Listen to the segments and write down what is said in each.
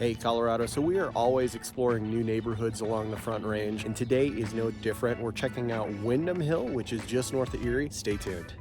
Hey Colorado, so we are always exploring new neighborhoods along the Front Range, and today is no different. We're checking out Wyndham Hill, which is just north of Erie. Stay tuned.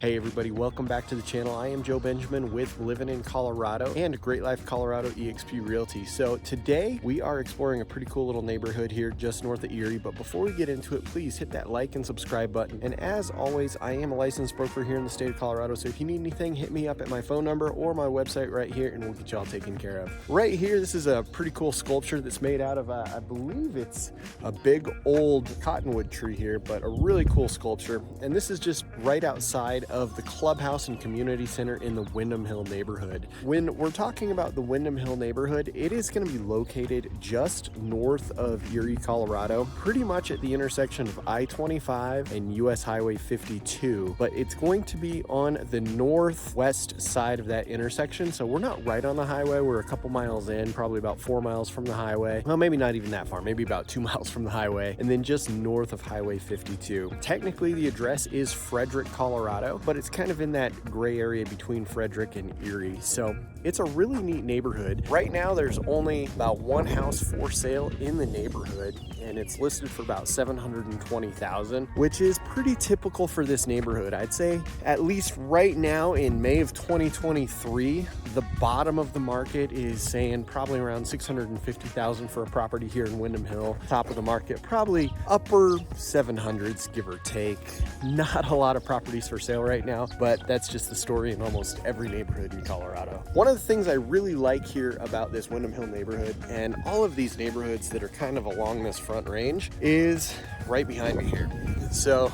Hey everybody, welcome back to the channel. I am Joe Benjamin with Living in Colorado and Great Life Colorado eXp Realty. So today we are exploring a pretty cool little neighborhood here just north of Erie. But before we get into it, please hit that like and subscribe button. And as always, I am a licensed broker here in the state of Colorado. So if you need anything, hit me up at my phone number or my website right here and we'll get y'all taken care of. Right here, this is a pretty cool sculpture that's made out of, I believe it's a big old cottonwood tree here, but a really cool sculpture. And this is just right outside of the clubhouse and community center in the Wyndham Hill neighborhood. When we're talking about the Wyndham Hill neighborhood, it is going to be located just north of Erie, Colorado, pretty much at the intersection of I-25 and US Highway 52, but it's going to be on the northwest side of that intersection. So we're not right on the highway. We're a couple miles in, probably about 4 miles from the highway. Well, maybe not even that far, maybe about 2 miles from the highway, and then just north of Highway 52. Technically, the address is Frederick, Colorado, but it's kind of in that gray area between Frederick and Erie. So it's a really neat neighborhood. Right now, there's only about one house for sale in the neighborhood, and it's listed for about $720,000, which is pretty typical for this neighborhood. I'd say at least right now in May of 2023, the bottom of the market is saying probably around $650,000 for a property here in Wyndham Hill. Top of the market, probably upper 700s, give or take. Not a lot of properties for sale right now, but that's just the story in almost every neighborhood in Colorado. One of the things I really like here about this Wyndham Hill neighborhood and all of these neighborhoods that are kind of along this Front Range is right behind me here. So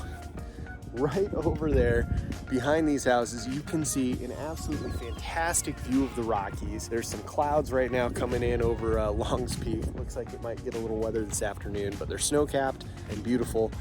right over there behind these houses, you can see an absolutely fantastic view of the Rockies. There's some clouds right now coming in over Longs Peak. Looks like it might get a little weather this afternoon, but they're snow-capped and beautiful.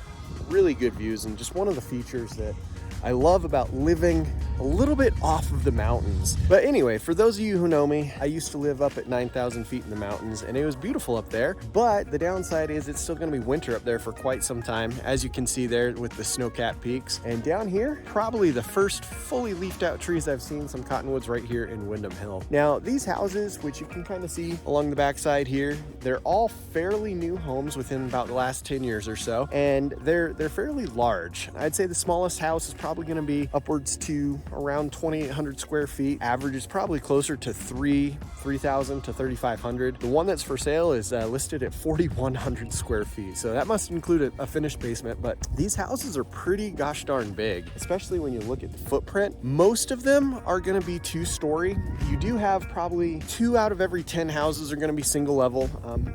Really good views, and just one of the features that I love about living a little bit off of the mountains. But anyway, for those of you who know me, I used to live up at 9,000 feet in the mountains, and it was beautiful up there. But the downside is it's still gonna be winter up there for quite some time, as you can see there with the snow-capped peaks. And down here, probably the first fully leafed out trees I've seen, some cottonwoods right here in Wyndham Hill. Now, these houses, which you can kind of see along the backside here, they're all fairly new homes within about the last 10 years or so, and they're fairly large. I'd say the smallest house is probably going to be upwards to around 2,800 square feet. Average is probably closer to 3,000 to 3,500. The one that's for sale is listed at 4,100 square feet. So that must include a finished basement, but these houses are pretty gosh darn big, especially when you look at the footprint. Most of them are going to be 2-story. You do have probably 2 out of every 10 houses are going to be single level.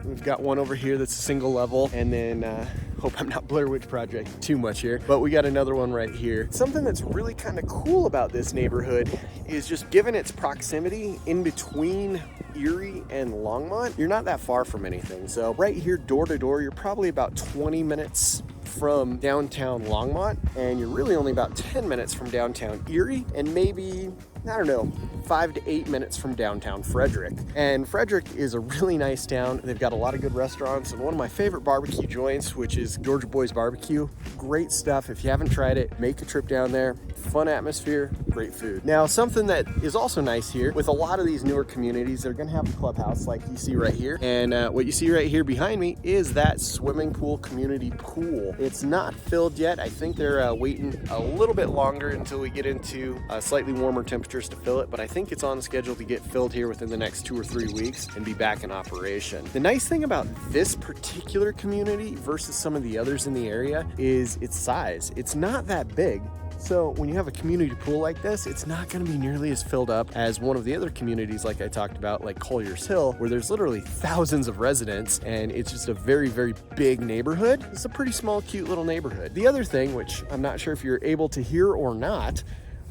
We've got one over here that's a single level, and then hope I'm not Blair Witch Project too much here, but we got another one right here. Something that's really kind of cool about this neighborhood is just given its proximity in between Erie and Longmont, you're not that far from anything. So right here, door to door, you're probably about 20 minutes from downtown Longmont, and you're really only about 10 minutes from downtown Erie, and maybe, I don't know, 5 to 8 minutes from downtown Frederick. And Frederick is a really nice town. They've got a lot of good restaurants, and one of my favorite barbecue joints, which is Georgia Boy's Barbecue. Great stuff. If you haven't tried it, make a trip down there. Fun atmosphere, great food. Now, something that is also nice here, with a lot of these newer communities, they're gonna have a clubhouse like you see right here. And what you see right here behind me is that swimming pool community pool. It's not filled yet. I think they're waiting a little bit longer until we get into slightly warmer temperatures to fill it, but I think it's on schedule to get filled here within the next 2 or 3 weeks and be back in operation. The nice thing about this particular community versus some of the others in the area is its size. It's not that big. So when you have a community pool like this, it's not going to be nearly as filled up as one of the other communities like I talked about, like Collier's Hill, where there's literally thousands of residents and it's just a very, very big neighborhood. It's a pretty small, cute little neighborhood. The other thing, which I'm not sure if you're able to hear or not,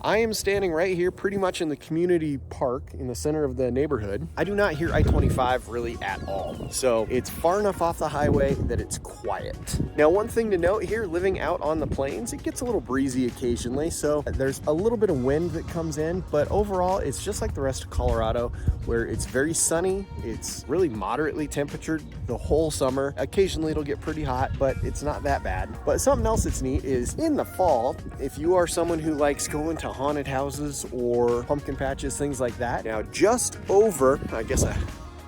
I am standing right here pretty much in the community park in the center of the neighborhood. I do not hear I-25 really at all. So it's far enough off the highway that it's quiet. Now, one thing to note here, living out on the plains, it gets a little breezy occasionally. So there's a little bit of wind that comes in, but overall it's just like the rest of Colorado where it's very sunny. It's really moderately temperatured the whole summer. Occasionally it'll get pretty hot, but it's not that bad. But something else that's neat is in the fall, if you are someone who likes going to haunted houses or pumpkin patches, things like that. Now, just over, I guess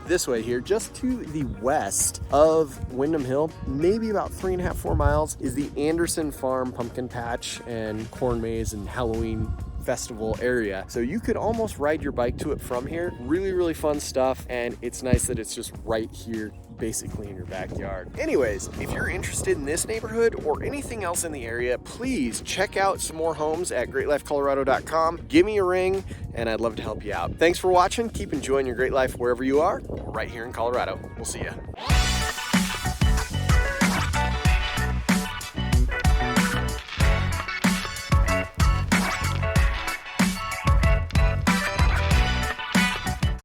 this way here, just to the west of Wyndham Hill, maybe about 3.5, 4 miles, is the Anderson Farm Pumpkin Patch and Corn Maze and Halloween festival area. So you could almost ride your bike to it from here. Really, really fun stuff. And it's nice that it's just right here, basically in your backyard. Anyways, if you're interested in this neighborhood or anything else in the area, please check out some more homes at greatlifecolorado.com. Give me a ring and I'd love to help you out. Thanks for watching. Keep enjoying your great life wherever you are. We're right here in Colorado. We'll see you.